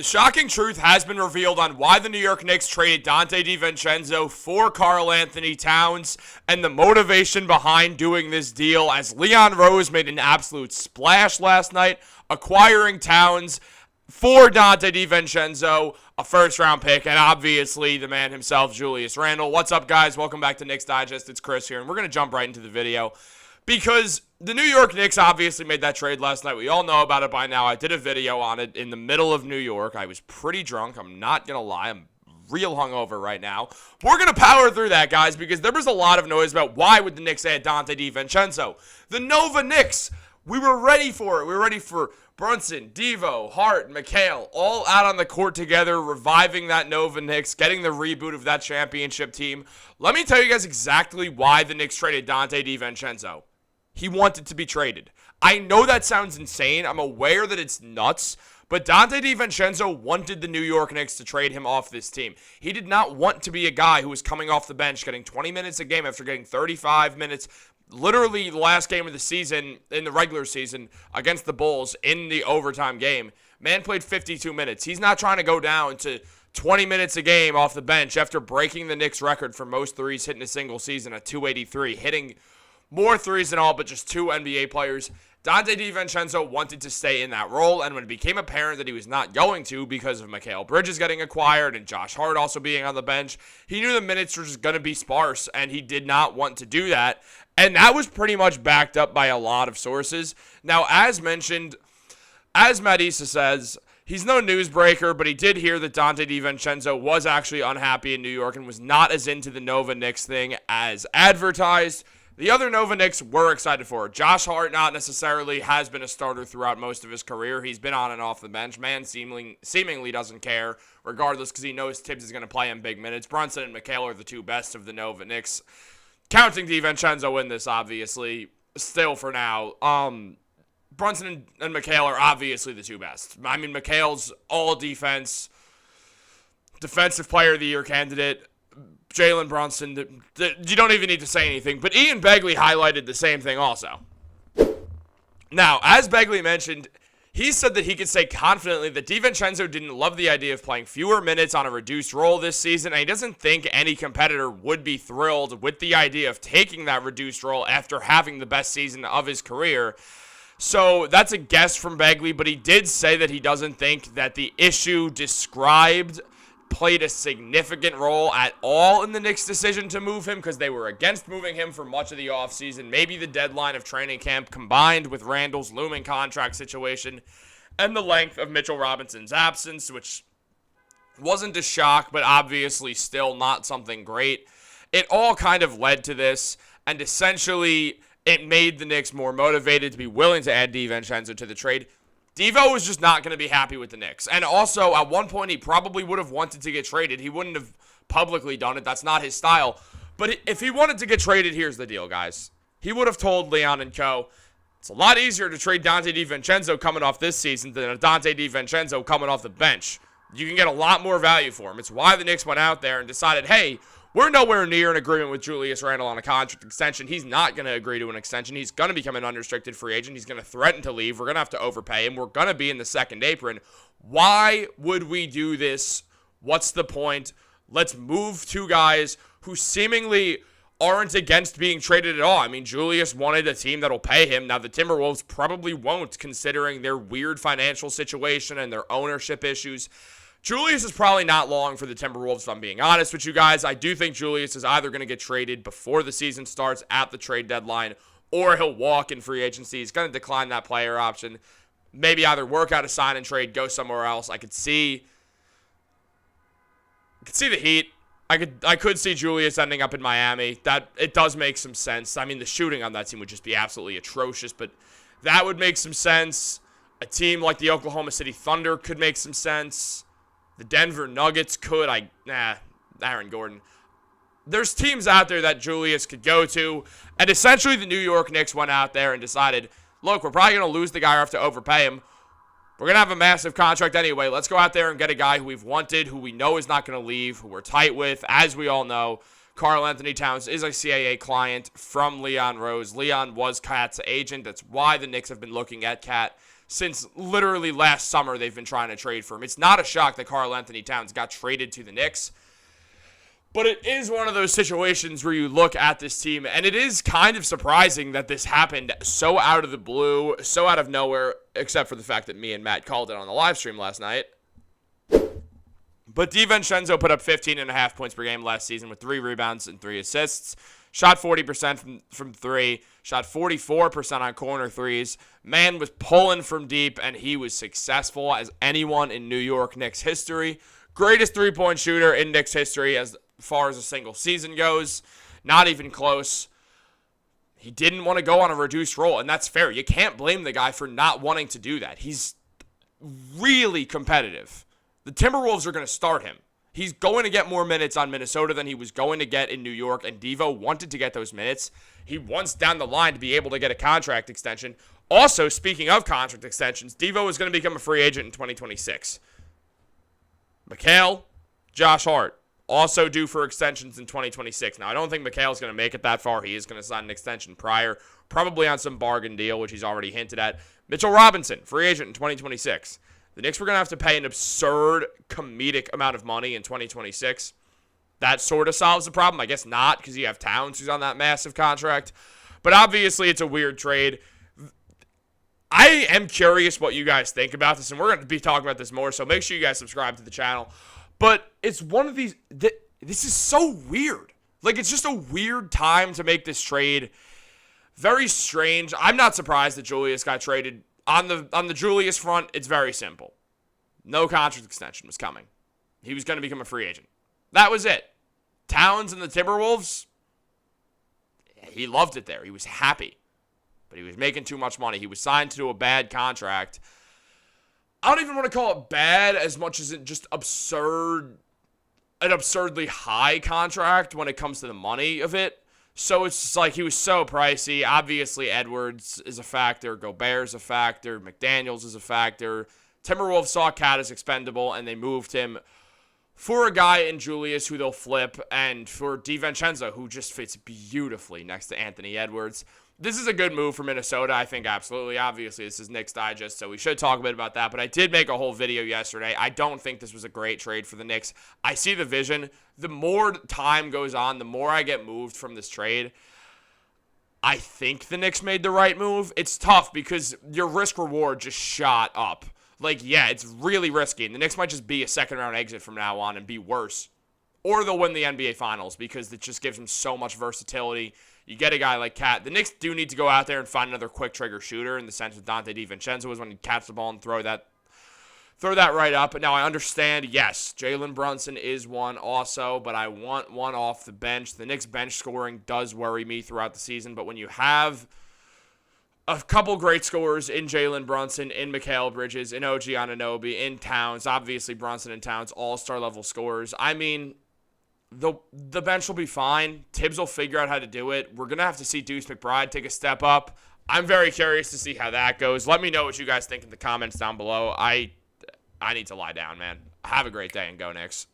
The shocking truth has been revealed on why the New York Knicks traded Donte Divincenzo for Karl Anthony Towns and the motivation behind doing this deal, as Leon Rose made an absolute splash last night, acquiring Towns for Donte Divincenzo, a first-round pick, and obviously the man himself, Julius Randle. What's up, guys? Welcome back to Knicks Digest. It's Chris here, and we're going to jump right into the video because the New York Knicks obviously made that trade last night. We all know about it by now. I did a video on it in the middle of New York. I was pretty drunk. I'm not going to lie. I'm real hungover right now. We're going to power through that, guys, because there was a lot of noise about why would the Knicks add Donte Divincenzo. The Nova Knicks, we were ready for it. We were ready for Brunson, Devo, Hart, McHale, all out on the court together, reviving that Nova Knicks, getting the reboot of that championship team. Let me tell you guys exactly why the Knicks traded Donte Divincenzo. He wanted to be traded. I know that sounds insane. I'm aware that it's nuts. But Donte Divincenzo wanted the New York Knicks to trade him off this team. He did not want to be a guy who was coming off the bench, getting 20 minutes a game after getting 35 minutes. Literally the last game of the season, in the regular season, against the Bulls in the overtime game. Man played 52 minutes. He's not trying to go down to 20 minutes a game off the bench after breaking the Knicks record for most threes hit in a single season at 283, hitting more threes than all but just two NBA players. Donte Divincenzo wanted to stay in that role, and when it became apparent that he was not going to because of Mikal Bridges getting acquired and Josh Hart also being on the bench, he knew the minutes were just going to be sparse, and he did not want to do that. And that was pretty much backed up by a lot of sources. Now, as mentioned, as Matt Issa says, he's no newsbreaker, but he did hear that Donte Divincenzo was actually unhappy in New York and was not as into the Nova Knicks thing as advertised. The other Nova Knicks were excited for it. Josh Hart not necessarily has been a starter throughout most of his career. He's been on and off the bench. Man seemingly doesn't care, regardless, because he knows Tibbs is going to play him big minutes. Brunson and McHale are the two best of the Nova Knicks. Counting Divincenzo in this, obviously, still for now. Brunson and McHale are obviously the two best. I mean, McHale's all defense, defensive player of the year candidate. Jalen Brunson, you don't even need to say anything. But Ian Begley highlighted the same thing also. Now, as Begley mentioned, he said that he could say confidently that Divincenzo didn't love the idea of playing fewer minutes on a reduced role this season, and he doesn't think any competitor would be thrilled with the idea of taking that reduced role after having the best season of his career. So that's a guess from Begley, but he did say that he doesn't think that the issue described played a significant role at all in the Knicks' decision to move him, because they were against moving him for much of the offseason. Maybe the deadline of training camp combined with Randle's looming contract situation and the length of Mitchell Robinson's absence, which wasn't a shock, but obviously still not something great. It all kind of led to this, and essentially it made the Knicks more motivated to be willing to add Divincenzo to the trade. Devo was just not going to be happy with the Knicks. And also, at one point, he probably would have wanted to get traded. He wouldn't have publicly done it. That's not his style. But if he wanted to get traded, here's the deal, guys. He would have told Leon and co., it's a lot easier to trade Donte Divincenzo coming off this season than a Donte Divincenzo coming off the bench. You can get a lot more value for him. It's why the Knicks went out there and decided, hey, we're nowhere near an agreement with Julius Randle on a contract extension. He's not going to agree to an extension. He's going to become an unrestricted free agent. He's going to threaten to leave. We're going to have to overpay him. We're going to be in the second apron. Why would we do this? What's the point? Let's move two guys who seemingly aren't against being traded at all. I mean, Julius wanted a team that'll pay him. Now, the Timberwolves probably won't, considering their weird financial situation and their ownership issues. Julius is probably not long for the Timberwolves, if I'm being honest with you guys. I do think Julius is either going to get traded before the season starts at the trade deadline, or he'll walk in free agency. He's going to decline that player option. Maybe either work out a sign and trade, go somewhere else. I could see the Heat. I could see Julius ending up in Miami. That it does make some sense. I mean, the shooting on that team would just be absolutely atrocious, but that would make some sense. A team like the Oklahoma City Thunder could make some sense. The Denver Nuggets could. Aaron Gordon. There's teams out there that Julius could go to. And essentially the New York Knicks went out there and decided, look, we're probably going to lose the guy or have to overpay him. We're going to have a massive contract anyway. Let's go out there and get a guy who we've wanted, who we know is not going to leave, who we're tight with. As we all know, Karl Anthony Towns is a CAA client from Leon Rose. Leon was Cat's agent. That's why the Knicks have been looking at Cat since literally last summer they've been trying to trade for him. It's not a shock that Karl Anthony Towns got traded to the Knicks. But it is one of those situations where you look at this team, and it is kind of surprising that this happened so out of the blue, so out of nowhere, except for the fact that me and Matt called it on the live stream last night. But Divincenzo put up 15.5 points per game last season with 3 rebounds and 3 assists. Shot 40% from 3. Shot 44% on corner threes. Man was pulling from deep, and he was successful as anyone in New York Knicks history. Greatest three-point shooter in Knicks history as far as a single season goes. Not even close. He didn't want to go on a reduced role, and that's fair. You can't blame the guy for not wanting to do that. He's really competitive. The Timberwolves are going to start him. He's going to get more minutes on Minnesota than he was going to get in New York, and Devo wanted to get those minutes. He wants down the line to be able to get a contract extension. Also, speaking of contract extensions, Devo is going to become a free agent in 2026. Mikal, Josh Hart, also due for extensions in 2026. Now, I don't think Mikhail's going to make it that far. He is going to sign an extension prior, probably on some bargain deal, which he's already hinted at. Mitchell Robinson, free agent in 2026. The Knicks were going to have to pay an absurd comedic amount of money in 2026. That sort of solves the problem. I guess not, because you have Towns who's on that massive contract. But obviously, it's a weird trade. I am curious what you guys think about this, and we're going to be talking about this more, so make sure you guys subscribe to the channel. But it's one of these, this is so weird. Like, it's just a weird time to make this trade. Very strange. I'm not surprised that Julius got traded. On the Julius front, it's very simple. No contract extension was coming. He was going to become a free agent. That was it. Towns and the Timberwolves, he loved it there. He was happy. But he was making too much money. He was signed to a bad contract. I don't even want to call it bad as much as it just absurd, an absurdly high contract when it comes to the money of it. So it's just like he was so pricey. Obviously, Edwards is a factor. Gobert's a factor. McDaniels is a factor. Timberwolves saw Cat as expendable, and they moved him for a guy in Julius who they'll flip, and for Divincenzo, who just fits beautifully next to Anthony Edwards. This is a good move for Minnesota, I think, absolutely. Obviously, this is Knicks Digest, so we should talk a bit about that. But I did make a whole video yesterday. I don't think this was a great trade for the Knicks. I see the vision. The more time goes on, the more I get moved from this trade. I think the Knicks made the right move. It's tough because your risk-reward just shot up. Like, yeah, it's really risky. And the Knicks might just be a second-round exit from now on and be worse. Or they'll win the NBA Finals because it just gives them so much versatility. You get a guy like Cat. The Knicks do need to go out there and find another quick trigger shooter in the sense that Donte Divincenzo was when he catch the ball and throw that right up. But now I understand, yes, Jalen Brunson is one also, but I want one off the bench. The Knicks bench scoring does worry me throughout the season, but when you have a couple great scorers in Jalen Brunson, in Mikal Bridges, in OG Anunoby, in Towns, obviously Brunson and Towns, all-star level scorers, I mean, the bench will be fine. Tibbs will figure out how to do it. We're going to have to see Deuce McBride take a step up. I'm very curious to see how that goes. Let me know what you guys think in the comments down below. I need to lie down, man. Have a great day and go Knicks.